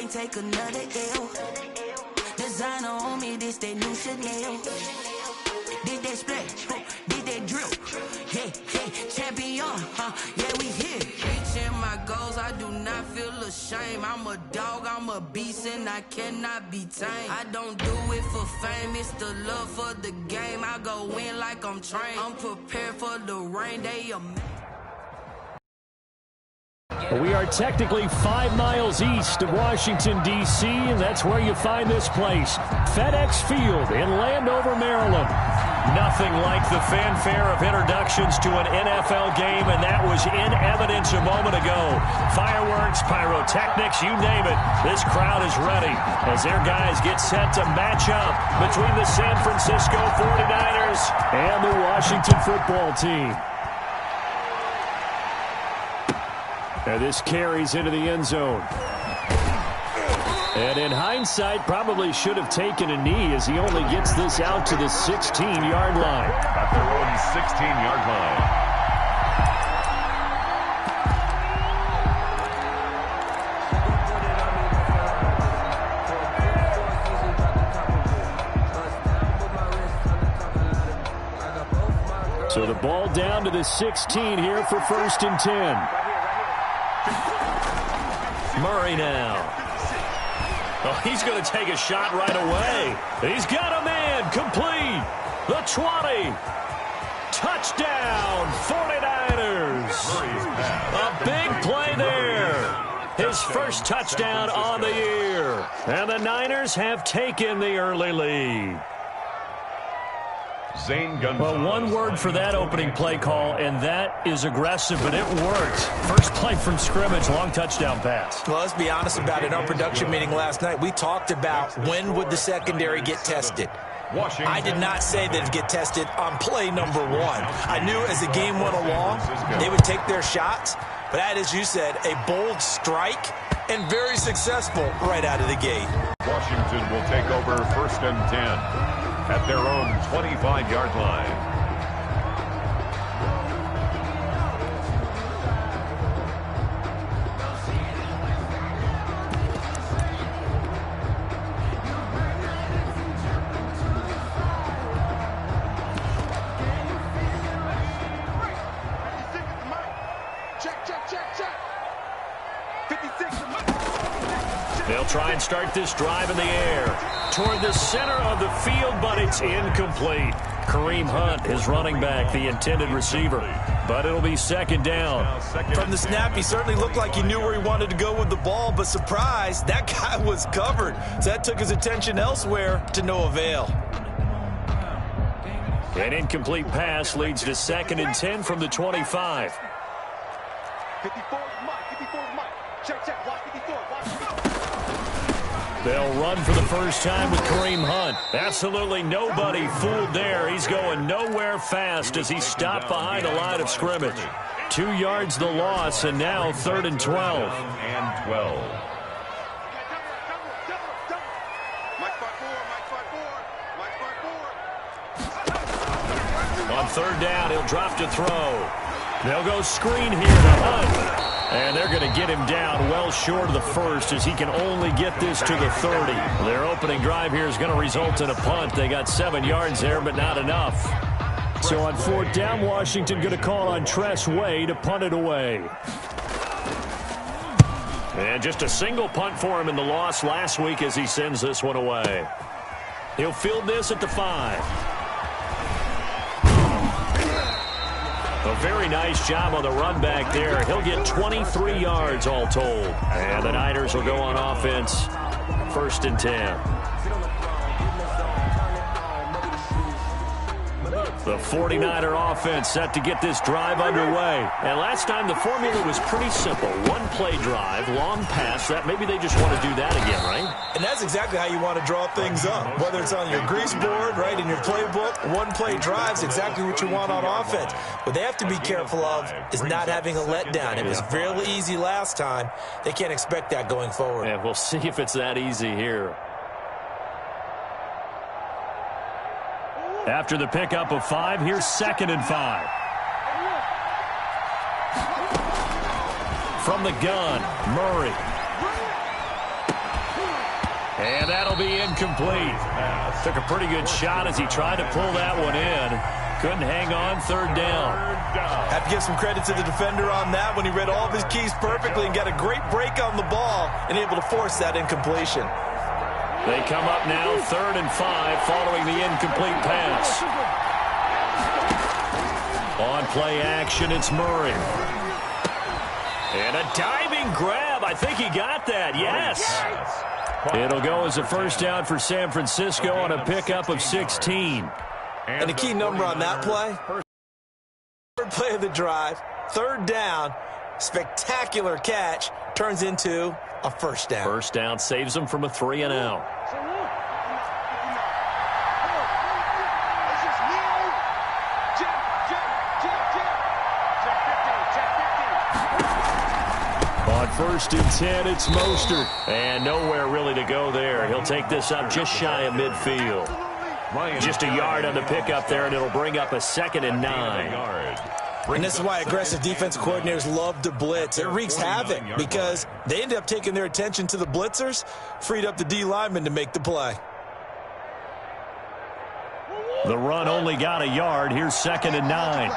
can't take another L. Designer on me, this that new Chanel. Did that splash, did that drip. Yeah, champion, yeah, we here. Reaching my goals, I do not feel ashamed. I'm a dog, I'm a beast, and I cannot be tamed. I don't do it for fame, it's the love for the game. I go in like I'm trained. I'm prepared for the rain, they amazing. We are technically 5 miles east of Washington, D.C., and that's where you find this place, FedEx Field in Landover, Maryland. Nothing like the fanfare of introductions to an NFL game, and that was in evidence a moment ago. Fireworks, pyrotechnics, you name it. This crowd is ready as their guys get set to match up between the San Francisco 49ers and the Washington football team. And this carries into the end zone. And in hindsight, probably should have taken a knee as he only gets this out to the 16-yard line. At their own 16-yard line. So the ball down to the 16 here for 1st and 10. Murray now. Oh, he's going to take a shot right away. He's got a man complete. The 20. Touchdown, 49ers. A big play there. His first touchdown on the year. And the Niners have taken the early lead. Well, one word for that opening play call, and that is aggressive, but it worked. First play from scrimmage, long touchdown pass. Well, let's be honest about it. In our production meeting last night, we talked about when would the secondary get tested. I did not say that it'd get tested on play number 1. I knew as the game went along, they would take their shots. But that, as you said, a bold strike and very successful right out of the gate. Washington will take over 1st and 10. At their own 25-yard line. They'll try and start this drive in the air toward the center of the field, but it's incomplete. Kareem Hunt is running back, the intended receiver, but it'll be 2nd down. From the snap, he certainly looked like he knew where he wanted to go with the ball, but surprise, that guy was covered. So that took his attention elsewhere to no avail. An incomplete pass leads to 2nd and 10 from the 25. 54 Mike. Check. Watch 54. They'll run for the first time with Kareem Hunt. Absolutely nobody fooled there. He's going nowhere fast as he stopped behind the line of scrimmage. 2 yards the loss, and now 3rd and 12. And 12. On 3rd down, he'll drop to throw. They'll go screen here to Hunt. And they're going to get him down well short of the first as he can only get this to the 30. Their opening drive here is going to result in a punt. They got 7 yards there, but not enough. So on 4th down, Washington going to call on Tress Way to punt it away. And just a single punt for him in the loss last week as he sends this one away. He'll field this at the 5. A very nice job on the run back there. He'll get 23 yards all told. And the Niners will go on offense. 1st and 10. The 49er offense set to get this drive underway. And last time the formula was pretty simple. 1-play drive, long pass. That maybe they just want to do that again, right? And that's exactly how you want to draw things up. Whether it's on your grease board, right, in your playbook, 1-play drive's exactly what you want on offense. What they have to be careful of is not having a letdown. It was fairly easy last time. They can't expect that going forward. And we'll see if it's that easy here. After the pickup of 5, here's 2nd and 5. From the gun, Murray. And that'll be incomplete. Took a pretty good shot as he tried to pull that one in. Couldn't hang on, third down. Have to give some credit to the defender on that when he read all of his keys perfectly and got a great break on the ball and able to force that incompletion. They come up now, 3rd and 5, following the incomplete pass. On play action, it's Murray. And a diving grab. I think he got that, yes. It'll go as a first down for San Francisco on a pickup of 16. And a key number on that play, third play of the drive, 3rd down, spectacular catch, turns into a first down. First down saves them from a 3 and out. On 1st and 10, it's Mostert. And nowhere really to go there. He'll take this up just shy of midfield. Just a yard on the pickup there, and it'll bring up a 2nd and 9. And this is why aggressive defense coordinators love to blitz. It wreaks havoc because they end up taking their attention to the blitzers, freed up the D lineman to make the play. The run only got a yard. Here's 2nd and 9.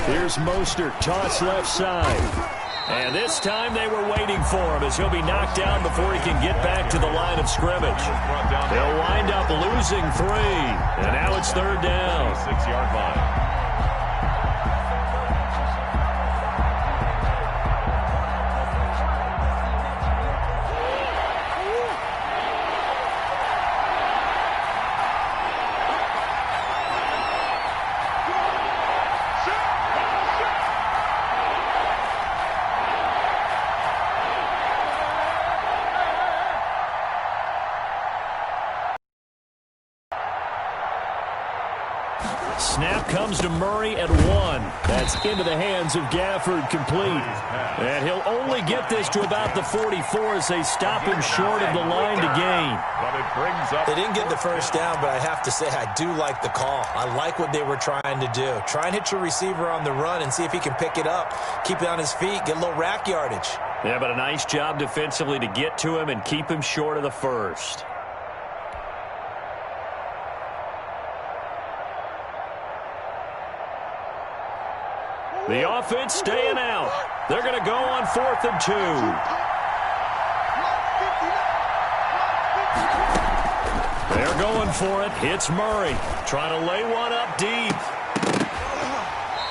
Here's Mostert, toss left side. And this time they were waiting for him as he'll be knocked down before he can get back to the line of scrimmage. They'll wind up losing 3. And now it's 3rd down. 6-yard line. Snap comes to Murray at 1. That's into the hands of Gafford, complete. And he'll only get this to about the 44 as they stop him short of the line to gain. They didn't get the first down, but I have to say I do like the call. I like what they were trying to do. Try and hit your receiver on the run and see if he can pick it up. Keep it on his feet, get a little rack yardage. Yeah, but a nice job defensively to get to him and keep him short of the first. The offense staying out. They're going to go on 4th and 2. They're going for it. It's Murray trying to lay one up deep.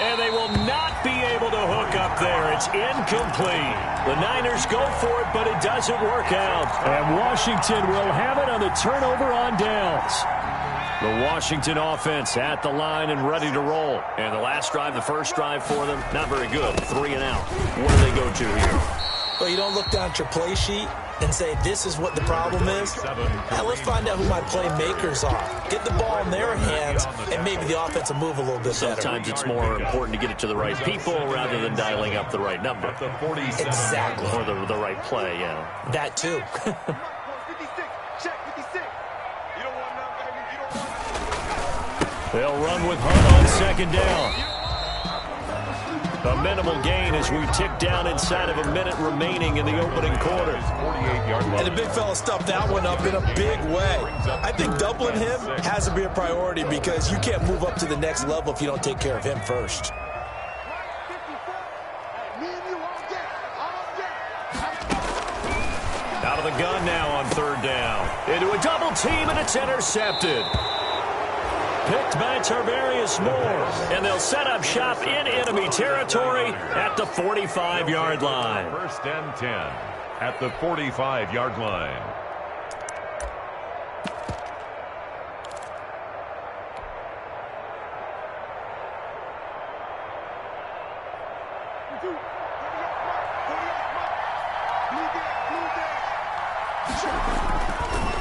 And they will not be able to hook up there. It's incomplete. The Niners go for it, but it doesn't work out. And Washington will have it on the turnover on downs. The Washington offense at the line and ready to roll. And the last drive, the first drive for them, not very good. 3 and out. What do they go to here? Well, you don't look down at your play sheet and say, this is what the problem is. Now, let's find out who my playmakers are. Get the ball in their hands, and maybe the offense will move a little bit better. Sometimes it's more important to get it to the right people rather than dialing up the right number. Exactly. Or the right play, yeah. That, too. They'll run with Hunt on 2nd down. A minimal gain as we tick down inside of a minute remaining in the opening quarter. And the big fella stuffed that one up in a big way. I think doubling him has to be a priority because you can't move up to the next level if you don't take care of him first. Out of the gun now on 3rd down. Into a double team, and it's intercepted. Picked by Tarvarius Moore, and they'll set up shop in enemy territory at the 45-yard line. 1st and 10 at the 45-yard line.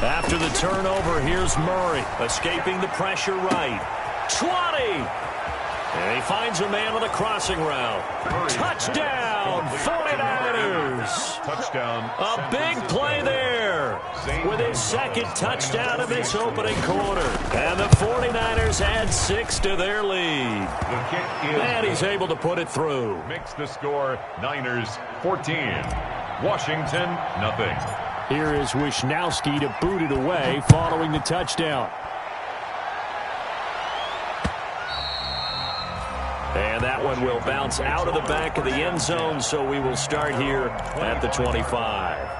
After the turnover, here's Murray, escaping the pressure right. 20! And he finds a man on the crossing route. Touchdown, 49ers! Touchdown. A big play there with his 2nd touchdown of this opening quarter. And the 49ers add 6 to their lead. The kick is And he's able to put it through. makes the score Niners 14. Washington, nothing. Here is Wisnowski to boot it away following the touchdown. And that one will bounce out of the back of the end zone, so we will start here at the 25.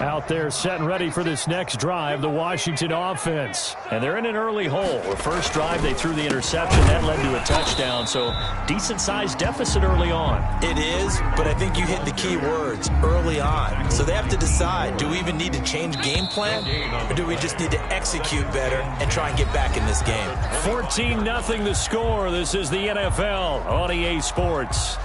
Out there set and ready for this next drive, the Washington offense. And they're in an early hole. The first drive, they threw the interception. That led to a touchdown, so decent-sized deficit early on. It is, but I think you hit the key words, early on. So they have to decide, do we even need to change game plan, or do we just need to execute better and try and get back in this game? 14-0 the score. This is the NFL on EA Sports.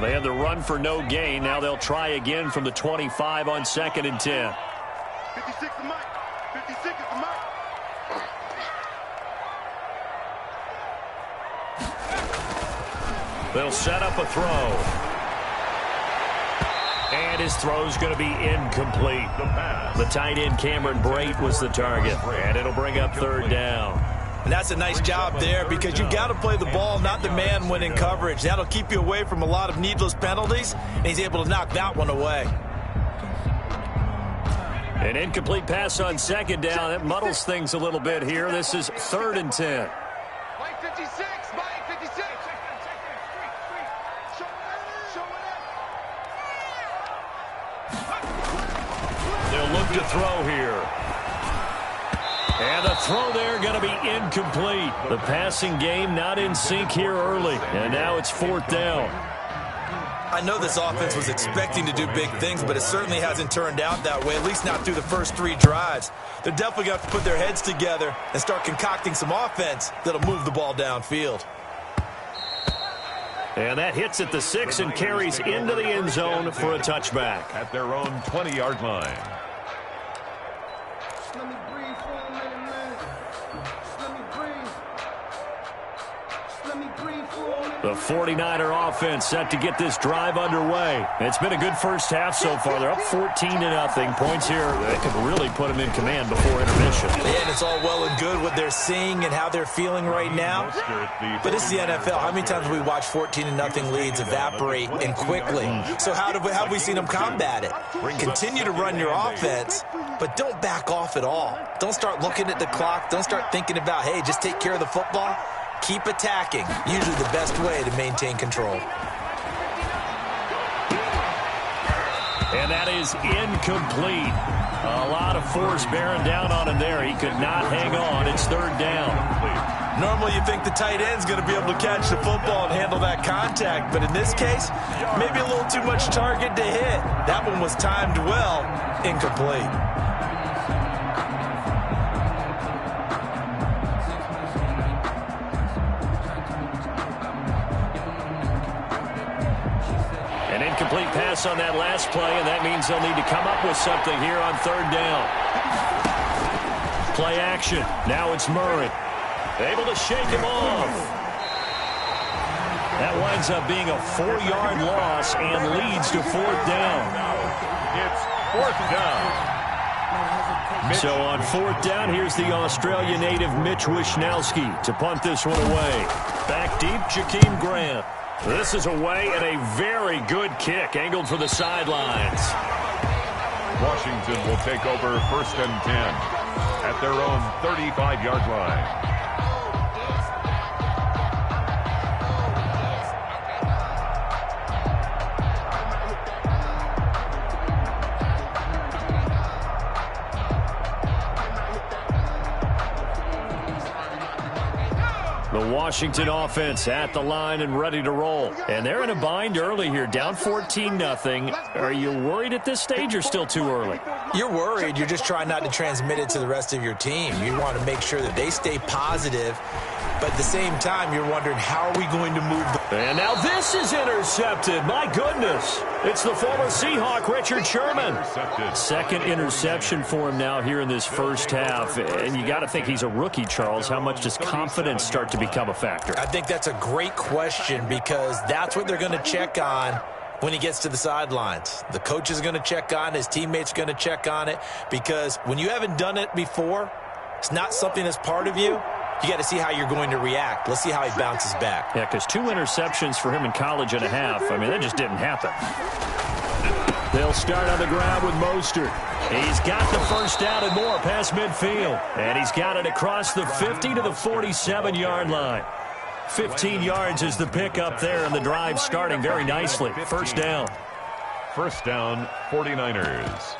They had the run for no gain. Now they'll try again from the 25 on 2nd and 10. 56 is Mike. 56 is the Mike. They'll set up a throw. And his throw's going to be incomplete. The tight end Cameron Brate was the target. And it'll bring up 3rd down. And that's a nice job there because you've got to play the ball, not the man when in coverage. That'll keep you away from a lot of needless penalties, and he's able to knock that one away. An incomplete pass on 2nd down. That muddles things a little bit here. This is 3rd and 10. Mike 56. Mike 56. They'll look to throw here. And the throw there going to be incomplete. The passing game not in sync here early. And now it's 4th down. I know this offense was expecting to do big things, but it certainly hasn't turned out that way, at least not through the first 3 drives. They're definitely going to have to put their heads together and start concocting some offense that'll move the ball downfield. And that hits at the 6 and carries into the end zone for a touchback. At their own 20-yard line. Let me breathe for a minute, man. Let me breathe. Let me breathe for a minute. The 49er offense set to get this drive underway. It's been a good first half so far. They're up 14-0. Points here that could really put them in command before intermission. And it's all well and good what they're seeing and how they're feeling right now. But it's the NFL. How many times have we watched 14-0 leads evaporate and quickly? So how have we seen them combat it? Continue to run your offense, but don't back off at all. Don't start looking at the clock. Don't start thinking about, hey, just take care of the football. Keep attacking. Usually the best way to maintain control. And that is incomplete. A lot of force bearing down on him there. He could not hang on. It's 3rd down. Normally you think the tight end's going to be able to catch the football and handle that contact, but in this case, maybe a little too much target to hit. That one was timed well, incomplete. An incomplete pass on that last play, and that means they'll need to come up with something here on 3rd down. Play action. Now it's Murray. Able to shake him off. That winds up being a 4-yard loss and leads to 4th down. It's 4th down. So on 4th down, here's the Australia native Mitch Wisnowski to punt this one away. Back deep, Jakeem Grant. This is away and a very good kick angled for the sidelines. Washington will take over 1st and 10 at their own 35-yard line. The Washington offense at the line and ready to roll. And they're in a bind early here, down 14-0. Are you worried at this stage or still too early? You're worried. You're just trying not to transmit it to the rest of your team. You want to make sure that they stay positive. But at the same time, you're wondering, how are we going to move the... And now this is intercepted. My goodness. It's the former Seahawk, Richard Sherman. Second interception for him now here in this first half. And you got to think he's a rookie, Charles. How much does confidence start to become a factor? I think that's a great question because that's what they're going to check on when he gets to the sidelines. The coach is going to check on it. His teammates are going to check on it, because when you haven't done it before, it's not something that's part of you. You got to see how you're going to react. Let's see how he bounces back. Yeah, because 2 interceptions for him in college and a half. I mean, that just didn't happen. They'll start on the ground with Mostert. He's got the first down and more past midfield. And he's got it across the 50 to the 47-yard line. 15 yards is the pickup there, and the drive starting very nicely. First down. First down, 49ers.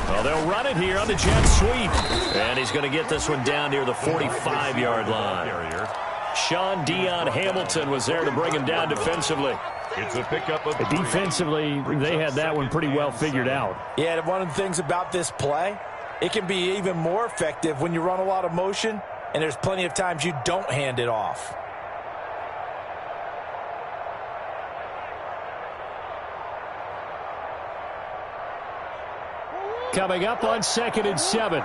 Well, they'll run it here on the jet sweep. And he's going to get this one down near the 45-yard line. Sean Dion Hamilton was there to bring him down defensively. It's a pickup of defensively, they had that one pretty well figured out. Yeah, one of the things about this play, it can be even more effective when you run a lot of motion, and there's plenty of times you don't hand it off. Coming up on 2nd and 7.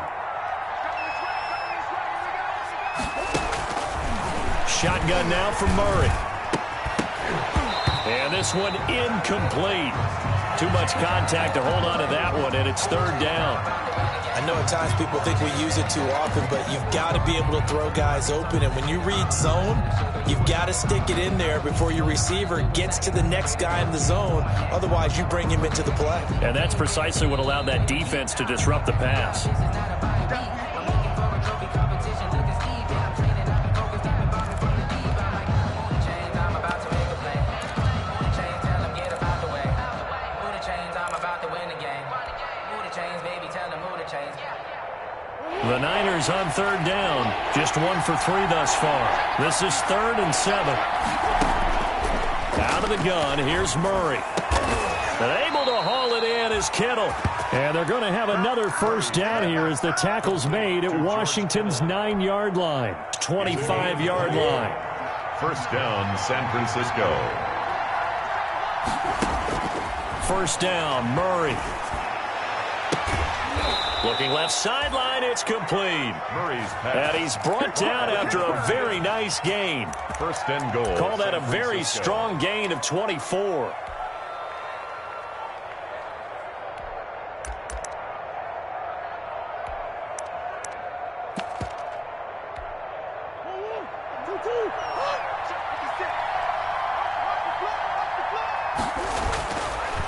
Shotgun now from Murray. And this one incomplete. Too much contact to hold on to that one, and it's 3rd down. I know at times people think we use it too often, but you've got to be able to throw guys open. And when you read zone, you've got to stick it in there before your receiver gets to the next guy in the zone. Otherwise, you bring him into the play. And that's precisely what allowed that defense to disrupt the pass. The Niners on 3rd down. Just 1 for 3 thus far. This is 3rd and 7. Out of the gun, here's Murray. And able to haul it in is Kittle. And they're going to have another first down here as the tackle's made at Washington's 9-yard line. 25-yard line. First down, San Francisco. First down, Murray. Looking left sideline, it's complete. Murray's pass. And he's brought down after a very nice gain. First and goal. Call that a very strong gain of 24.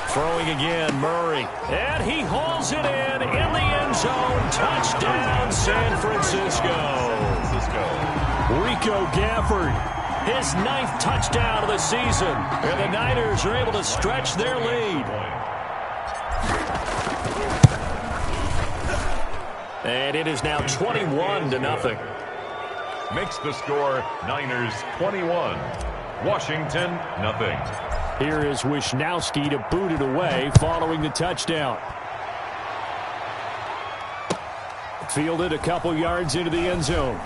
Throwing again, Murray. And he hauls it in the end zone. Touchdown, San Francisco. Rico Gafford, his 9th touchdown of the season. And the Niners are able to stretch their lead. And it is now 21-0. Makes the score Niners 21. Washington, nothing. Here is Wisnowski to boot it away following the touchdown. Fielded a couple yards into the end zone.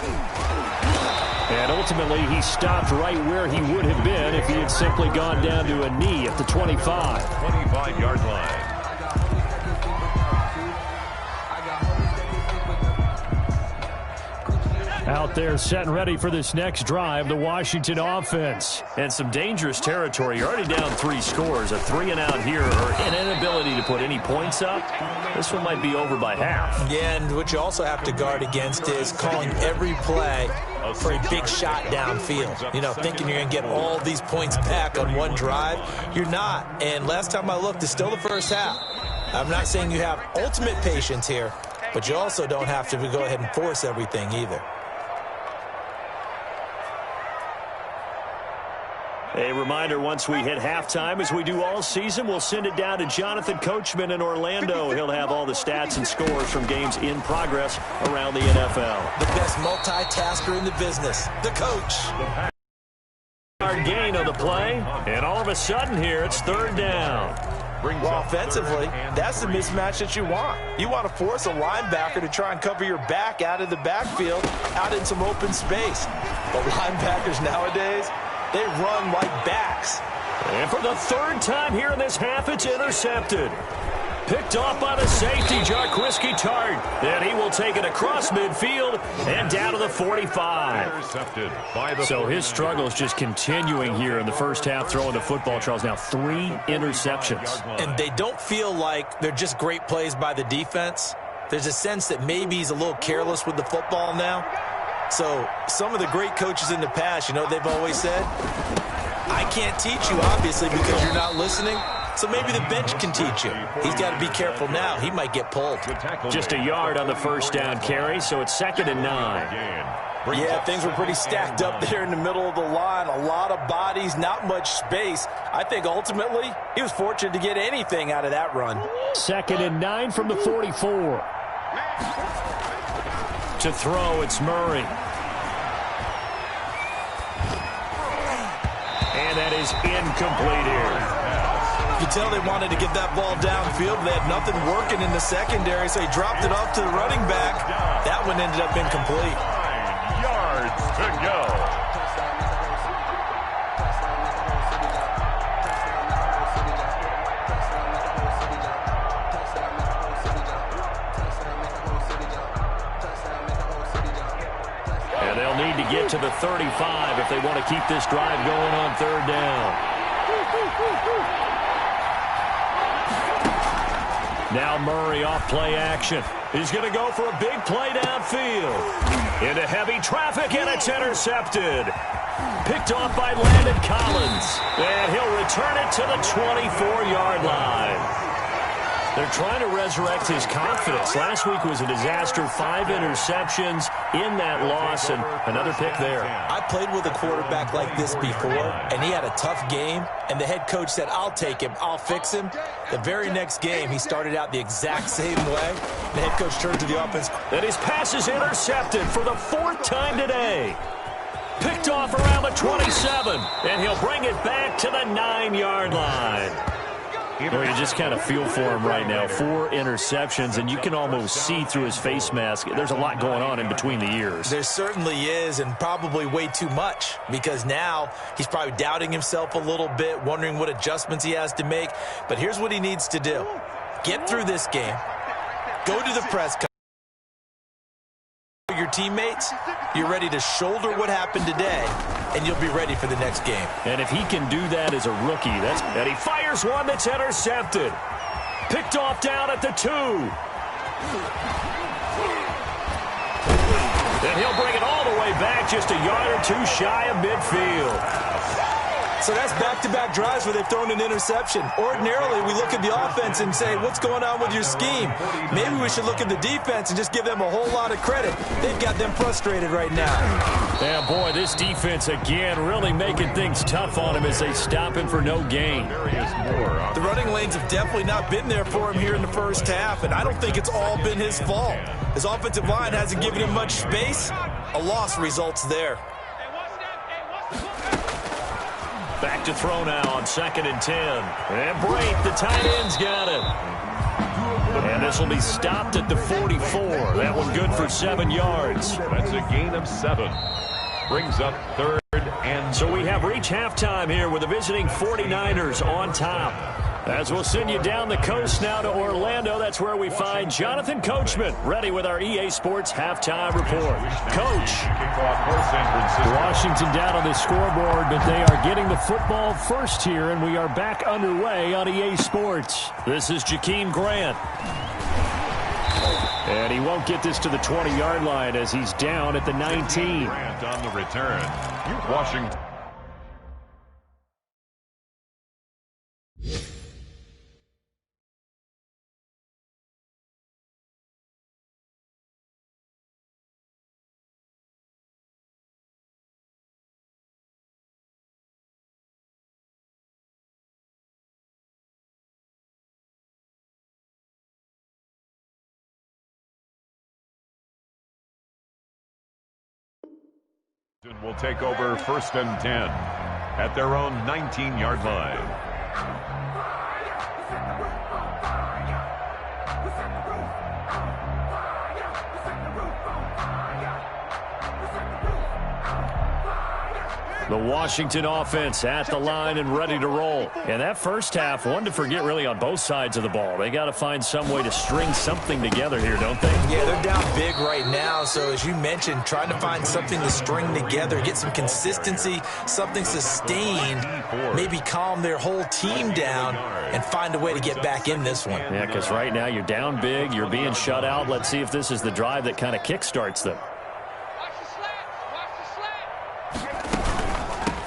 And ultimately, he stopped right where he would have been if he had simply gone down to a knee at the 25. 25-yard line. Out there set and ready for this next drive, the Washington offense. And some dangerous territory. You're already down 3 scores. A 3-and-out here, or an inability to put any points up. This one might be over by half. Yeah, and what you also have to guard against is calling every play for a big shot downfield. You know, thinking you're going to get all these points back on one drive. You're not. And last time I looked, it's still the first half. I'm not saying you have ultimate patience here, but you also don't have to go ahead and force everything either. A reminder, once we hit halftime, as we do all season, we'll send it down to Jonathan Coachman in Orlando. He'll have all the stats and scores from games in progress around the NFL. The best multitasker in the business, the coach. Hard gain on the play, and all of a sudden here, it's 3rd down. Well, offensively, that's the mismatch that you want. You want to force a linebacker to try and cover your back out of the backfield, out in some open space. But linebackers nowadays, they run like backs. And for the third time here in this half, it's intercepted. Picked off by the safety, Jarquiski Tart. And he will take it across midfield and down to the 45. Intercepted by the So his struggle is just continuing here in the first half, throwing the football, Charles. Now 3 interceptions. And they don't feel like they're just great plays by the defense. There's a sense that maybe he's a little careless with the football now. So some of the great coaches in the past, you know, they've always said, I can't teach you, obviously, because you're not listening. So maybe the bench can teach you. He's got to be careful now. He might get pulled. Just a yard on the first down carry, so it's 2nd and 9. Yeah, things were pretty stacked up there in the middle of the line. A lot of bodies, not much space. I think ultimately he was fortunate to get anything out of that run. 2nd and 9 from the 44. To throw, it's Murray. And that is incomplete here. You tell they wanted to get that ball downfield. They had nothing working in the secondary, so he dropped it off to the running back. That one ended up incomplete. 9 yards to go. And they'll need to get to the 35 if they want to keep this drive going on 3rd down. Now Murray off play action. He's going to go for a big play downfield. Into heavy traffic, and it's intercepted. Picked off by Landon Collins. And he'll return it to the 24-yard line. They're trying to resurrect his confidence. Last week was a disaster. 5 interceptions in that loss, and another pick there. I played with a quarterback like this before, and he had a tough game, and the head coach said, I'll take him, I'll fix him. The very next game, he started out the exact same way. The head coach turned to the offense. And his pass is intercepted for the 4th time today. Picked off around the 27, and he'll bring it back to the 9-yard line. Well, you just kind of feel for him right now. 4 interceptions, and you can almost see through his face mask. There's a lot going on in between the ears. There certainly is, and probably way too much, because now he's probably doubting himself a little bit, wondering what adjustments he has to make. But here's what he needs to do. Get through this game. Go to the press conference. Your teammates, you're ready to shoulder what happened today, and you'll be ready for the next game. And if he can do that as a rookie, and he fires one that's intercepted. Picked off down at the 2. And he'll bring it all the way back, just a yard or 2 shy of midfield. So that's back-to-back drives where they've thrown an interception. Ordinarily, we look at the offense and say, what's going on with your scheme? Maybe we should look at the defense and just give them a whole lot of credit. They've got them frustrated right now. Yeah, boy, this defense, again, really making things tough on him as they stop him for no gain. The running lanes have definitely not been there for him here in the first half, and I don't think it's all been his fault. His offensive line hasn't given him much space. A loss results there. Back to throw now on 2nd and 10. And Brate, the tight end's got it. And this will be stopped at the 44. That one good for 7 yards. That's a gain of 7. Brings up 3rd and... So we have reached halftime here with the visiting 49ers on top. As we'll send you down the coast now to Orlando, that's where we find Jonathan Coachman, ready with our EA Sports Halftime Report. Coach, Washington down on the scoreboard, but they are getting the football first here, and we are back underway on EA Sports. This is Jakeem Grant. And he won't get this to the 20-yard line as he's down at the 19. Grant on the return. Washington. Will take over 1st and 10 at their own 19-yard line. The Washington offense at the line and ready to roll. And that first half, one to forget really on both sides of the ball. They got to find some way to string something together here, don't they? Yeah, they're down big right now. So as you mentioned, trying to find something to string together, get some consistency, something sustained, maybe calm their whole team down and find a way to get back in this one. Yeah, because right now you're down big, you're being shut out. Let's see if this is the drive that kind of kickstarts them.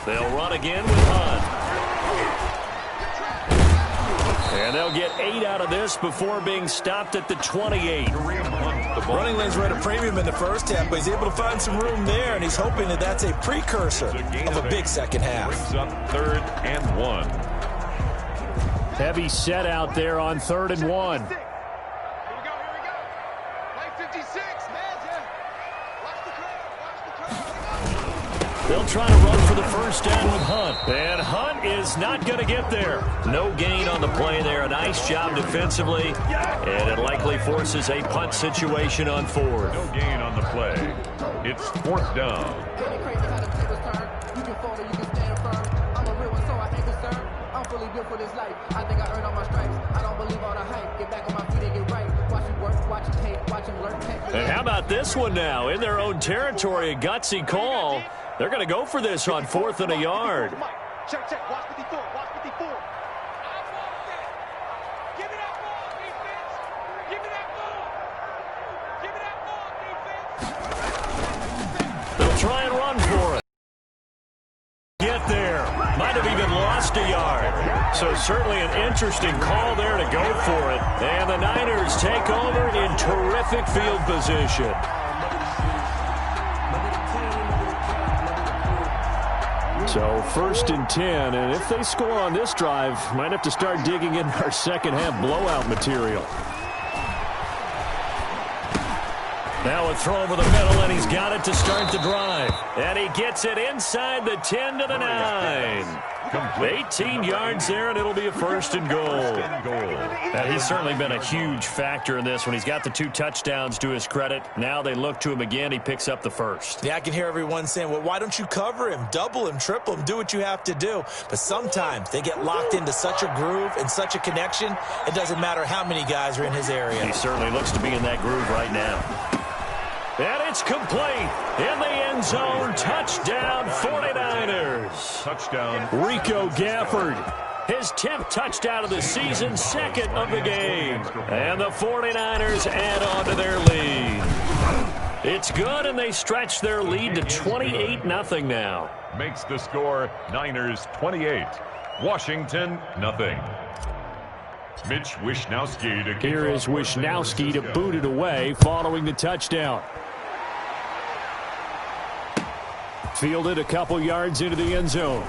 They'll run again with Hunt. And they'll get 8 out of this before being stopped at the 28. Running lanes were at a premium in the first half, but he's able to find some room there, and he's hoping that that's a precursor of a big second half. Brings up 3rd and 1. Heavy set out there on 3rd and 1. Here we go. Play 56, man. Watch the crowd. They'll try to run for the first down with Hunt. And Hunt is not going to get there. No gain on the play there. A nice job defensively. And it likely forces a punt situation on 4th. No gain on the play. It's 4th down. And how about this one now? In their own territory, a gutsy call. They're going to go for this on 4th and a yard. Check. Watch 54. Watch 54. Give me that ball, defense. Give me that ball. Give me that ball, defense. They'll try and run for it. Get there. Might have even lost a yard. So certainly an interesting call there to go for it. And the Niners take over in terrific field position. So 1st and 10, and if they score on this drive, might have to start digging in our second half blowout material. Now a throw over the middle, and he's got it to start the drive. And he gets it inside the 10 to the 9. 18 yards there, and it'll be a 1st and goal. And he's certainly been a huge factor in this one. He's got the 2 touchdowns to his credit. Now they look to him again. He picks up the 1st. Yeah, I can hear everyone saying, well, why don't you cover him, double him, triple him, do what you have to do. But sometimes they get locked into such a groove and such a connection, it doesn't matter how many guys are in his area. He certainly looks to be in that groove right now. And it's complete in the end zone. Touchdown, 49ers. Touchdown. Rico Gafford, his 10th touchdown of the season, 2nd of the game. And the 49ers add on to their lead. It's good, and they stretch their lead to 28-0 now. Makes the score Niners 28. Washington, nothing. Mitch Wishnowsky to Here is Wishnowsky to boot it away following the touchdown. Fielded a couple yards into the end zone.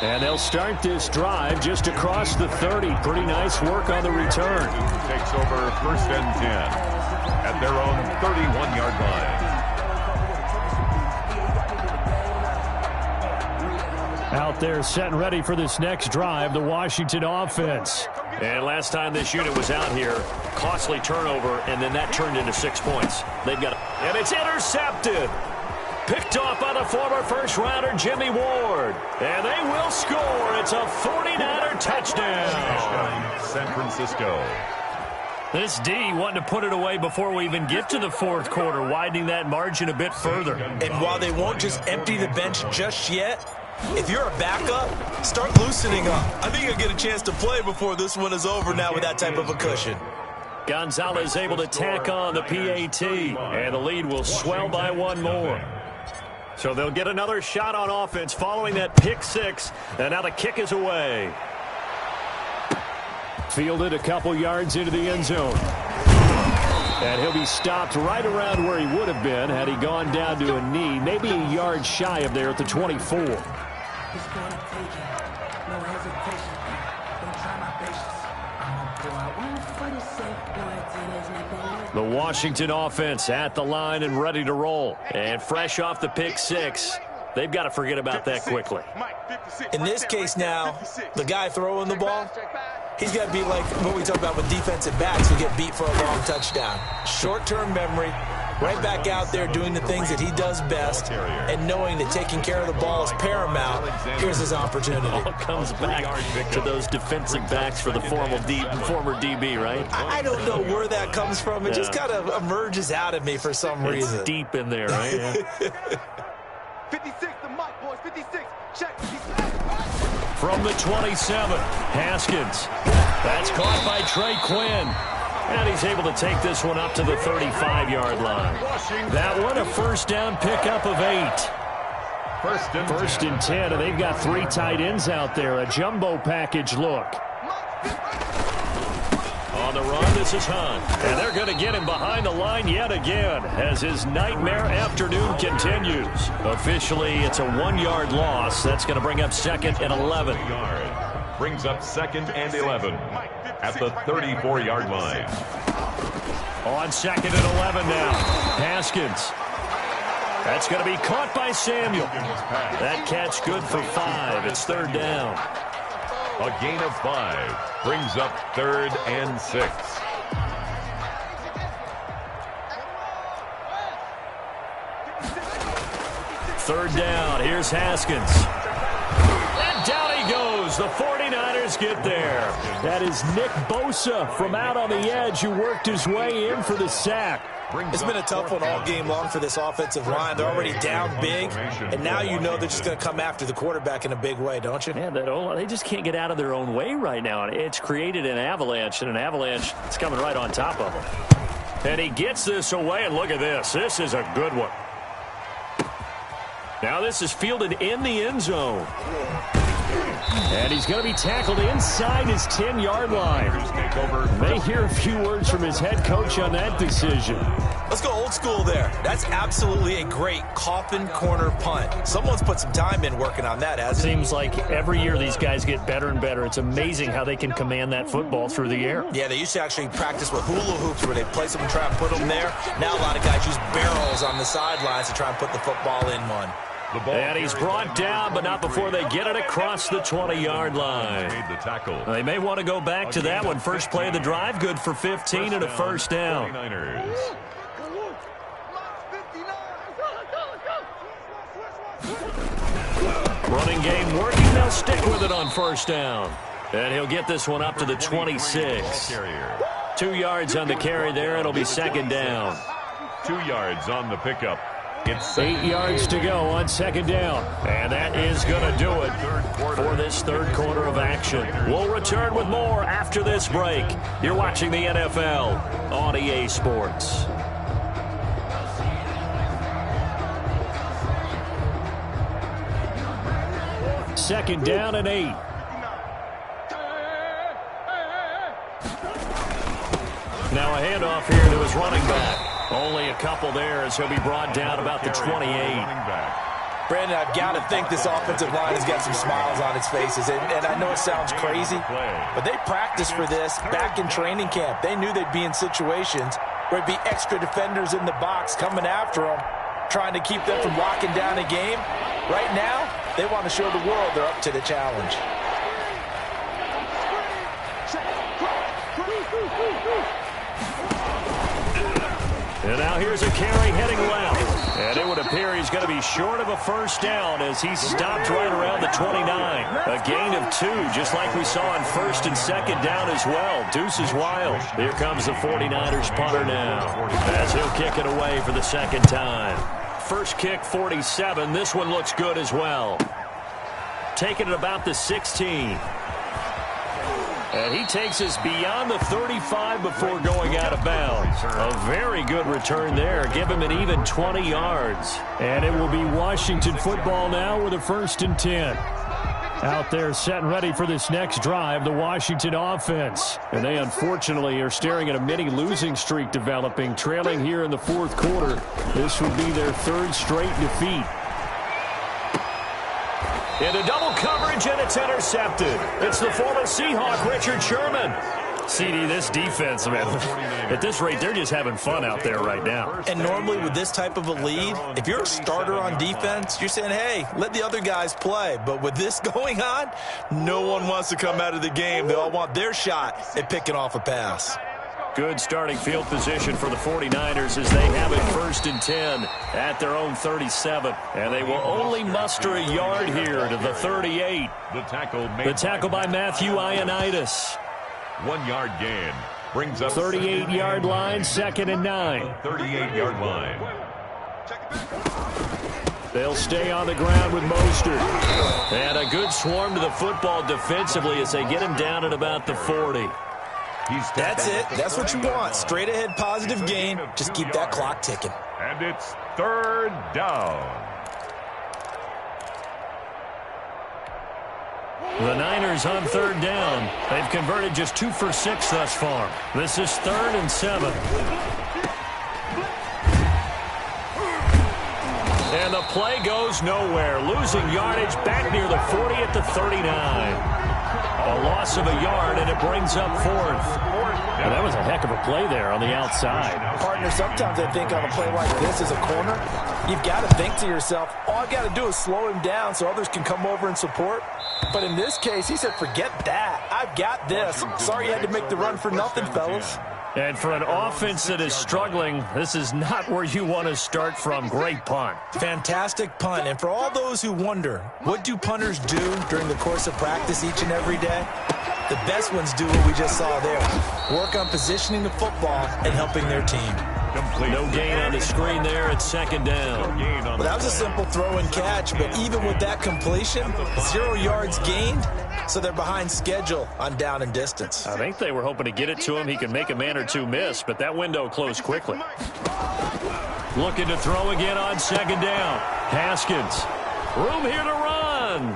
And they'll start this drive just across the 30. Pretty nice work on the return. takes over 1st and 10 at their own 31-yard line. Out there set and ready for this next drive, the Washington offense. And last time this unit was out here, costly turnover, and then that turned into 6 points. They've got, and it's intercepted. Picked off by the former first-rounder Jimmy Ward. And they will score. It's a 49er touchdown. San Francisco. This D wanting to put it away before we even get to the 4th quarter, widening that margin a bit further. And while they won't just empty the bench just yet, if you're a backup, start loosening up. I think you'll get a chance to play before this one is over now with that type of a cushion. Gonzalez able to tack on the PAT, and the lead will swell by 1 more. So they'll get another shot on offense following that pick 6, and now the kick is away. Fielded a couple yards into the end zone. And he'll be stopped right around where he would have been had he gone down to a knee, maybe a yard shy of there at the 24. The Washington offense at the line and ready to roll. And fresh off the pick 6, They've got to forget about that quickly. In this case now, the guy throwing the ball, he's got to be like what we talk about with defensive backs who get beat for a long touchdown. Short-term memory, right back out there doing the things that he does best, and knowing that taking care of the ball is paramount. Here's his opportunity. It all comes back to those defensive backs for the former DB, right? I don't know where that comes from. It just kind of emerges out of me for some reason. It's deep in there, right? Yeah. 56, the mark, boys. 56. Check. From the 27, Haskins. That's caught by Trey Quinn. And he's able to take this one up to the 35-yard line. That one, a first down pickup of 8. First and 10, and they've got 3 tight ends out there. A jumbo package look. On the run, this is Hunt. And they're going to get him behind the line yet again as his nightmare afternoon continues. Officially, it's a 1-yard loss. That's going to bring up 2nd and 11. Brings up 2nd and 11 at the 34-yard line. On 2nd and 11 now. Haskins. That's going to be caught by Samuel. That catch good for 5. It's 3rd down. A gain of 5 brings up 3rd and 6. Third down. Here's Haskins. And down he goes. The 49ers get there. That is Nick Bosa from out on the edge who worked his way in for the sack. It's been a tough one all game long for this offensive line. They're already down big, and now you know they're just going to come after the quarterback in a big way, don't you? Yeah, they just can't get out of their own way right now. It's created an avalanche, and an avalanche is coming right on top of them. And he gets this away, and look at this. This is a good one. Now this is fielded in the end zone. And he's going to be tackled inside his 10-yard line. May hear a few words from his head coach on that decision. Let's go old school there. That's absolutely a great coffin corner punt. Someone's put some time in working on that, hasn't it? Seems like every year these guys get better and better. It's amazing how they can command that football through the air. Yeah, they used to actually practice with hula hoops where they place them and try and put them there. Now a lot of guys use barrels on the sidelines to try and put the football in one. And he's brought down, but not before they get it across the 20-yard line. They may want to go back to that one. First play of the drive, good for 15 and a first down. Running game working. They'll stick with it on first down. And he'll get this one up to the 26. 2 yards on the carry there. It'll be 2nd down. 2 yards on the pickup. It's 8 yards to go on 2nd down. And that is going to do it for this third quarter of action. We'll return with more after this break. You're watching the NFL on EA Sports. Second down and 8. Now a handoff here to his running back. Only a couple there as he'll be brought down about the 28. Brandon, I've got to think this offensive line has got some smiles on its faces. And I know it sounds crazy, but they practiced for this back in training camp. They knew they'd be in situations where it'd be extra defenders in the box coming after them, trying to keep them from locking down a game. Right now, they want to show the world they're up to the challenge. And now here's a carry heading left. And it would appear he's going to be short of a first down as he's stopped right around the 29. A gain of 2, just like we saw on 1st and 2nd down as well. Deuce is wild. Here comes the 49ers punter now as he'll kick it away for the 2nd time. First kick, 47. This one looks good as well. Taking it about the 16. And he takes us beyond the 35 before going out of bounds. A very good return there. Give him an even 20 yards. And it will be Washington football now with a 1st and 10. Out there set and ready for this next drive, the Washington offense. And they unfortunately are staring at a mini losing streak developing, trailing here in the 4th quarter. This would be their 3rd straight defeat. Into double coverage, and it's intercepted. It's the former Seahawk, Richard Sherman. CD, this defense, man, at this rate, they're just having fun out there right now. And normally with this type of a lead, if you're a starter on defense, you're saying, hey, let the other guys play. But with this going on, no one wants to come out of the game. They all want their shot at picking off a pass. Good starting field position for the 49ers as they have it 1st and 10 at their own 37. And they will only muster a yard here to the 38. The tackle by Matthew Ioannidis. 1 yard gain. Brings up 38-yard line, 2nd and 9. 38-yard line. They'll stay on the ground with Mostert. And a good swarm to the football defensively as they get him down at about the 40. That's it. That's what you want. Straight ahead positive gain. Just keep that clock ticking. And it's 3rd down. The Niners on 3rd down. They've converted just 2 for 6 thus far. This is 3rd and 7. And the play goes nowhere. Losing yardage back near the 40 at the 39. A loss of a yard, and it brings up 4th. And that was a heck of a play there on the outside. Partner, sometimes I think on a play like this as a corner, you've got to think to yourself, all I got to do is slow him down so others can come over and support. But in this case, he said, forget that. I've got this. Sorry you had to make the run for nothing, fellas. And for an offense that is struggling, this is not where you want to start from. Great punt. Fantastic punt. And for all those who wonder, what do punters do during the course of practice each and every day? The best ones do what we just saw there. Work on positioning the football and helping their team. No gain on the screen there at 2nd down. Well, that was a simple throw and catch, but even with that completion, 0 yards gained, so they're behind schedule on down and distance. I think they were hoping to get it to him. He could make a man or two miss, but that window closed quickly. Looking to throw again on 2nd down. Haskins. Room here to run.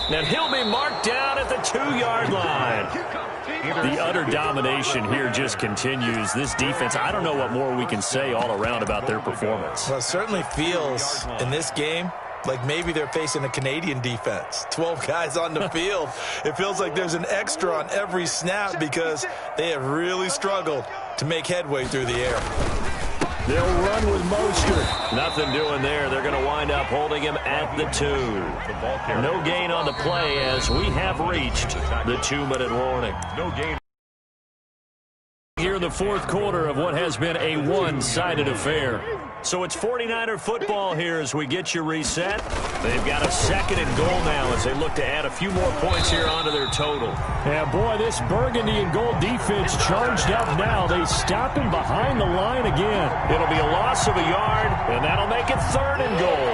And he'll be marked down at the 2-yard line. The utter domination here just continues. This defense, I don't know what more we can say all around about their performance. Well, it certainly feels in this game like maybe they're facing a Canadian defense. 12 guys on the field. It feels like there's an extra on every snap because they have really struggled to make headway through the air. They'll run with Mostert. Nothing doing there. They're going to wind up holding him at the 2. No gain on the play as we have reached the 2-minute warning. No gain. Here in the 4th quarter of what has been a one-sided affair. So it's 49er football here as we get you reset. They've got a 2nd and goal now as they look to add a few more points here onto their total. Yeah, boy, this burgundy and gold defense charged up now. They stop him behind the line again. It'll be a loss of a yard, and that'll make it 3rd and goal.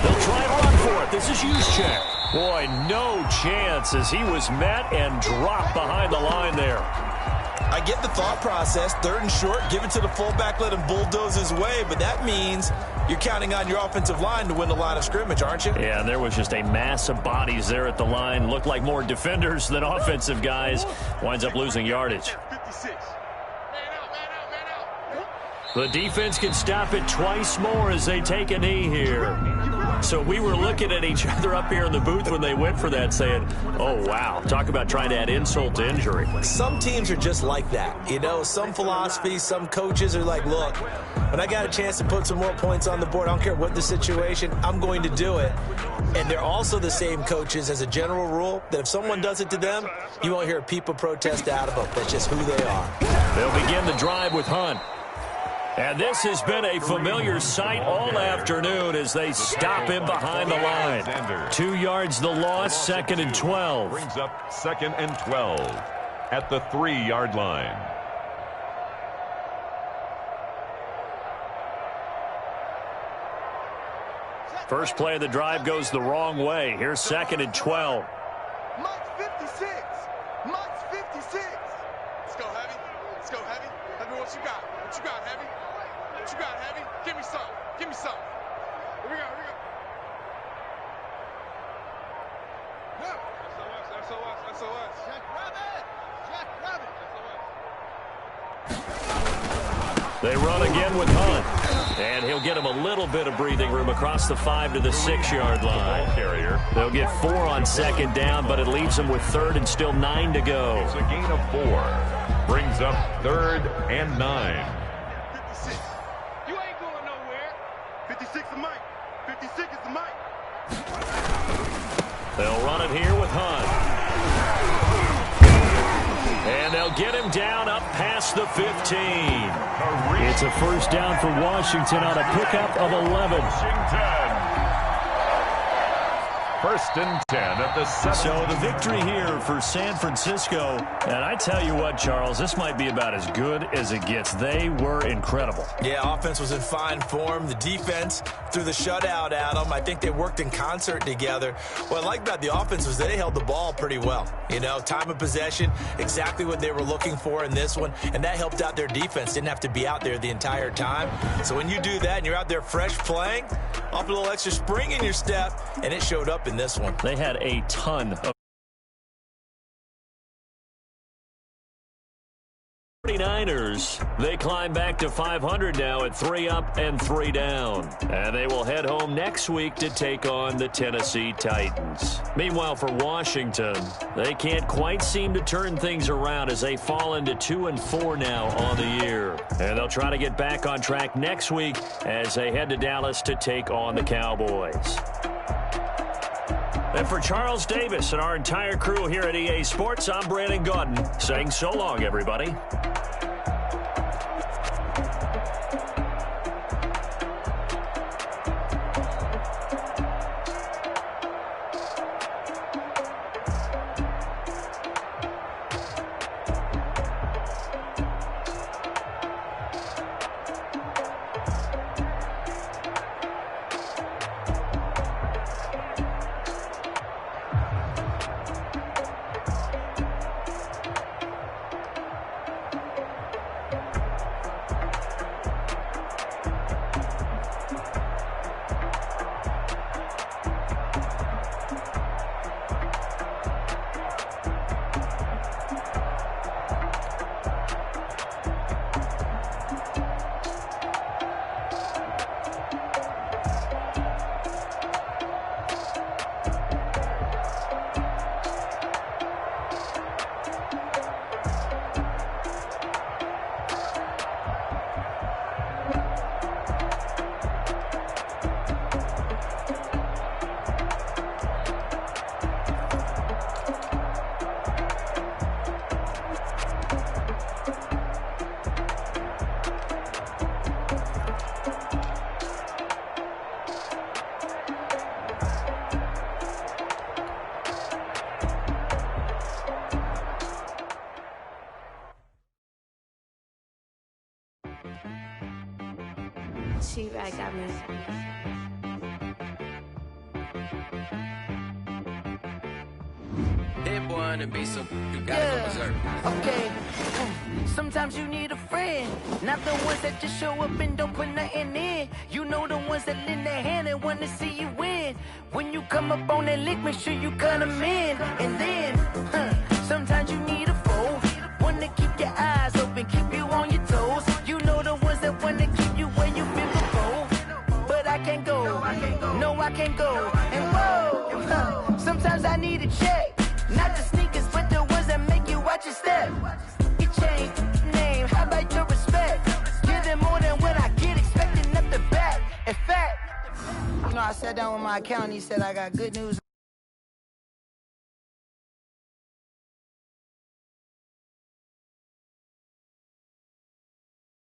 They'll try to run for it. This is Juszczyk. Boy, no chance as he was met and dropped behind the line there. I get the thought process. 3rd and short, give it to the fullback, let him bulldoze his way. But that means you're counting on your offensive line to win the line of scrimmage, aren't you? Yeah, and there was just a mass of bodies there at the line. Looked like more defenders than offensive guys. Winds up losing yardage. 56. Man out. The defense can stop it twice more as they take a knee here. So we were looking at each other up here in the booth when they went for that saying, oh, wow, talk about trying to add insult to injury. Some teams are just like that. You know, some philosophies, some coaches are like, look, when I got a chance to put some more points on the board, I don't care what the situation, I'm going to do it. And they're also the same coaches as a general rule that if someone does it to them, you won't hear a people protest out of them. That's just who they are. They'll begin the drive with Hunt. And this has been a familiar sight all afternoon as they stop him behind the line. 2 yards the loss, 2nd and 12. Brings up 2nd and 12 at the 3-yard line. First play of the drive goes the wrong way. Here's 2nd and 12. Mike's 56. Mike's 56. Let's go, Heavy. Let's go, Heavy. Heavy, what you got? What you got, Heavy? What you got, Heavy? Give me some. Give me some. Here we go. Here we go. No. SOS. Jack Rabbit. They run again with Hunt. And he'll get them a little bit of breathing room across the 5 to the 6-yard line. They'll get 4 on second down, but it leaves them with third and still 9 to go. It's a gain of 4. Brings up 3rd and 9. 56. You ain't going nowhere. 56 is Mike. 56 is the Mike. They'll run it here with Hunt. And they'll get him down up past the 15. It's a first down for Washington on a pickup of 11. First and 10 at the 7. So the victory here for San Francisco. And I tell you what, Charles, this might be about as good as it gets. They were incredible. Yeah, offense was in fine form. The defense threw the shutout at them. I think they worked in concert together. What I like about the offense was they held the ball pretty well. You know, time of possession, exactly what they were looking for in this one. And that helped out their defense. Didn't have to be out there the entire time. So when you do that and you're out there fresh playing, off a little extra spring in your step, and it showed up in this one. They had a ton of 49ers. They climb back to 500 now at 3 up and 3 down. And they will head home next week to take on the Tennessee Titans. Meanwhile, for Washington, they can't quite seem to turn things around as they fall into 2-4 now on the year. And they'll try to get back on track next week as they head to Dallas to take on the Cowboys. And for Charles Davis and our entire crew here at EA Sports, I'm Brandon Gaudin saying so long, everybody. She-Rag got me. Hit one and be some, you gotta go berserk. Okay. Sometimes you need a friend, not the ones that just show up and don't put nothing in. You know the ones that lend their hand and want to see you win. When you come up on that lick, make sure you cut them in. And then, sometimes you need a foe, one to keep your eyes open, keep you on your toes. You know the ones that want to keep you where you've been before. But I can't go, no I can't go. And whoa, sometimes I need a check. Not the sneakers, but the ones that make you watch your step. It changed name, how about your respect? Give them more than what I get, expecting up the back. In fact, you know, I sat down with my accountant, he said I got good news.